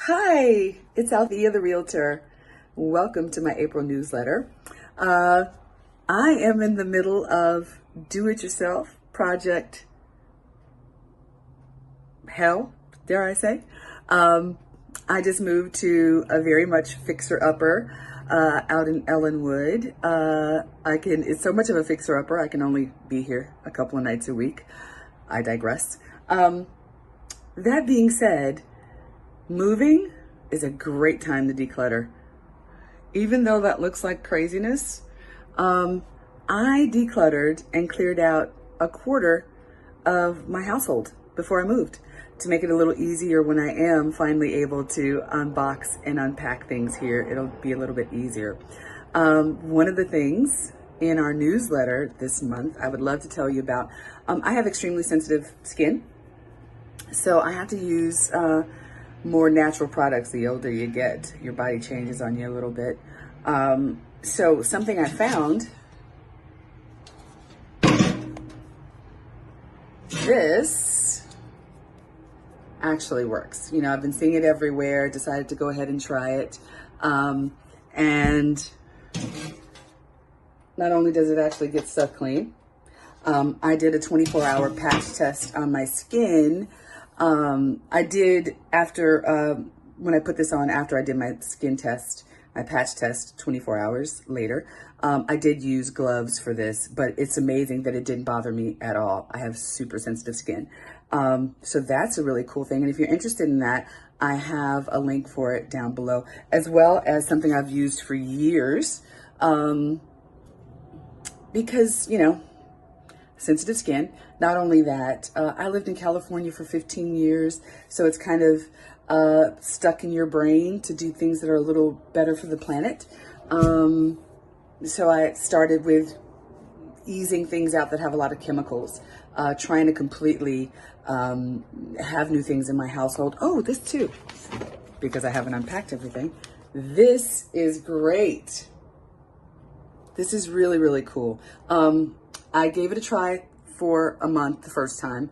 Hi, it's Althea the Realtor. Welcome to my April newsletter. I am in the middle of do-it-yourself project hell, dare I say. I just moved to a very much fixer-upper out in Ellenwood. It's so much of a fixer-upper, I can only be here a couple of nights a week. I digress. That being said, moving is a great time to declutter. Even though that looks like craziness, I decluttered and cleared out a quarter of my household before I moved to make it a little easier when I am finally able to unbox and unpack things here. It'll be a little bit easier. One of the things in our newsletter this month, I would love to tell you about, I have extremely sensitive skin. So I have to use more natural products. The older you get, your body changes on you a little bit. So something I found, this actually works. You know, I've been seeing it everywhere, decided to go ahead and try it. And not only does it actually get stuff clean, I did a 24-hour patch test on my skin. I did after, when I put this on, after I did my skin test, my patch test 24 hours later, I did use gloves for this, but it's amazing that it didn't bother me at all. I have super sensitive skin. So that's a really cool thing. And if you're interested in that, I have a link for it down below, as well as something I've used for years, because, you know, sensitive skin. Not only that, I lived in California for 15 years, so it's kind of stuck in your brain to do things that are a little better for the planet. So I started with easing things out that have a lot of chemicals, trying to completely have new things in my household. Oh, this too, because I haven't unpacked everything. This is great. This is really, really cool. I gave it a try for a month the first time,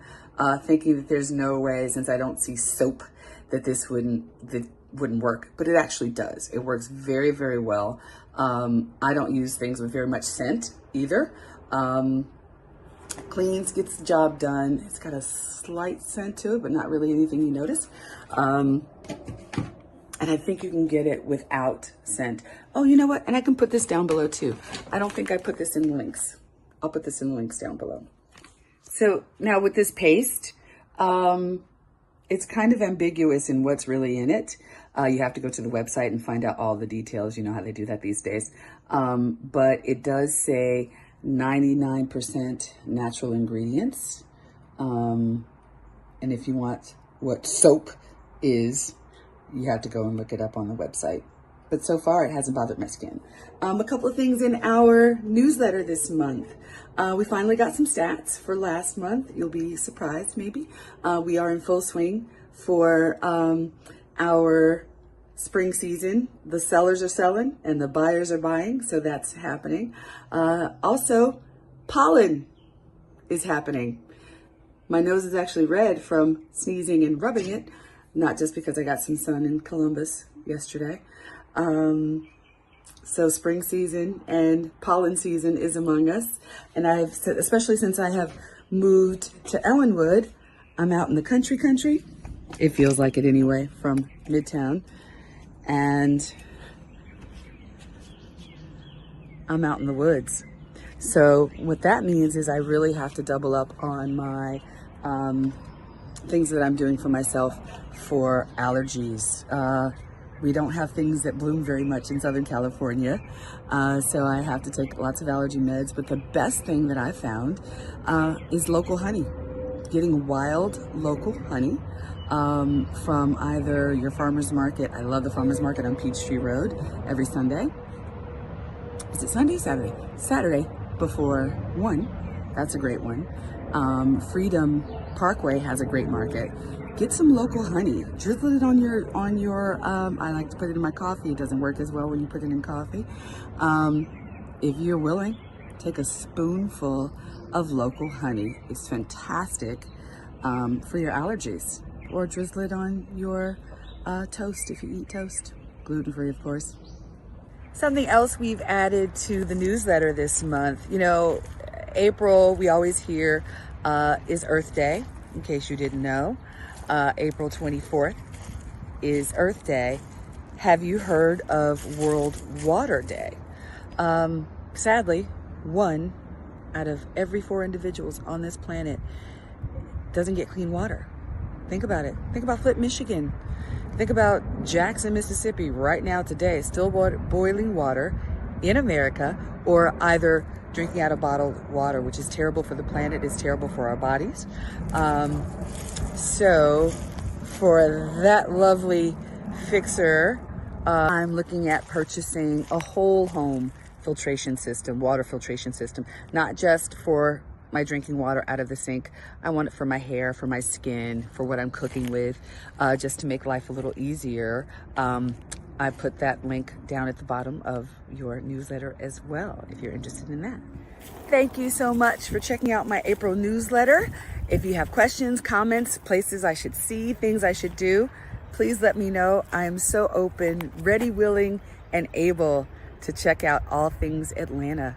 thinking that there's no way, since I don't see soap, that this wouldn't work, but it actually does. It works very, very well. I don't use things with very much scent either. Cleans, gets the job done. It's got a slight scent to it, but not really anything you notice. And I think you can get it without scent. Oh, you know what? And I can put this down below too. I don't think I put this in links. I'll put this in the links down below. So now with this paste, it's kind of ambiguous in what's really in it. You have to go to the website and find out all the details. You know how they do that these days. But it does say 99% natural ingredients. And if you want what soap is, you have to go and look it up on the website. But so far, it hasn't bothered my skin. A couple of things in our newsletter this month. We finally got some stats for last month. You'll be surprised, maybe. We are in full swing for our spring season. The sellers are selling and the buyers are buying, so that's happening. Also, pollen is happening. My nose is actually red from sneezing and rubbing it, not just because I got some sun in Columbus yesterday. So spring season and pollen season is among us. And especially since I have moved to Ellenwood, I'm out in the country. It feels like it anyway, from Midtown. And I'm out in the woods. So what that means is I really have to double up on my things that I'm doing for myself for allergies. We don't have things that bloom very much in Southern California, so I have to take lots of allergy meds. But the best thing that I found is local honey. Getting wild local honey from either your farmer's market. I love the farmer's market on Peachtree Road every Sunday. Is it Sunday? Saturday. Saturday before 1. That's a great one. Freedom Parkway has a great market. Get some local honey. Drizzle it on your, I like to put it in my coffee. It doesn't work as well when you put it in coffee. If you're willing, take a spoonful of local honey. It's fantastic for your allergies. Or drizzle it on your toast if you eat toast. Gluten-free, of course. Something else we've added to the newsletter this month, you know, April, we always hear, is Earth Day, in case you didn't know. April 24th is Earth Day. Have you heard of World Water Day? Sadly, 1 out of every 4 individuals on this planet doesn't get clean water. Think about it. Think about Flint, Michigan. Think about Jackson, Mississippi right now today, still boiling water in America, or either drinking out of bottled water, which is terrible for the planet, is terrible for our bodies. So for that lovely fixer, I'm looking at purchasing a whole home filtration system, water filtration system, not just for my drinking water out of the sink. I want it for my hair, for my skin, for what I'm cooking with, just to make life a little easier. I put that link down at the bottom of your newsletter as well, if you're interested in that. Thank you so much for checking out my April newsletter. If you have questions, comments, places I should see, things I should do, please let me know. I am so open, ready, willing, and able to check out all things Atlanta.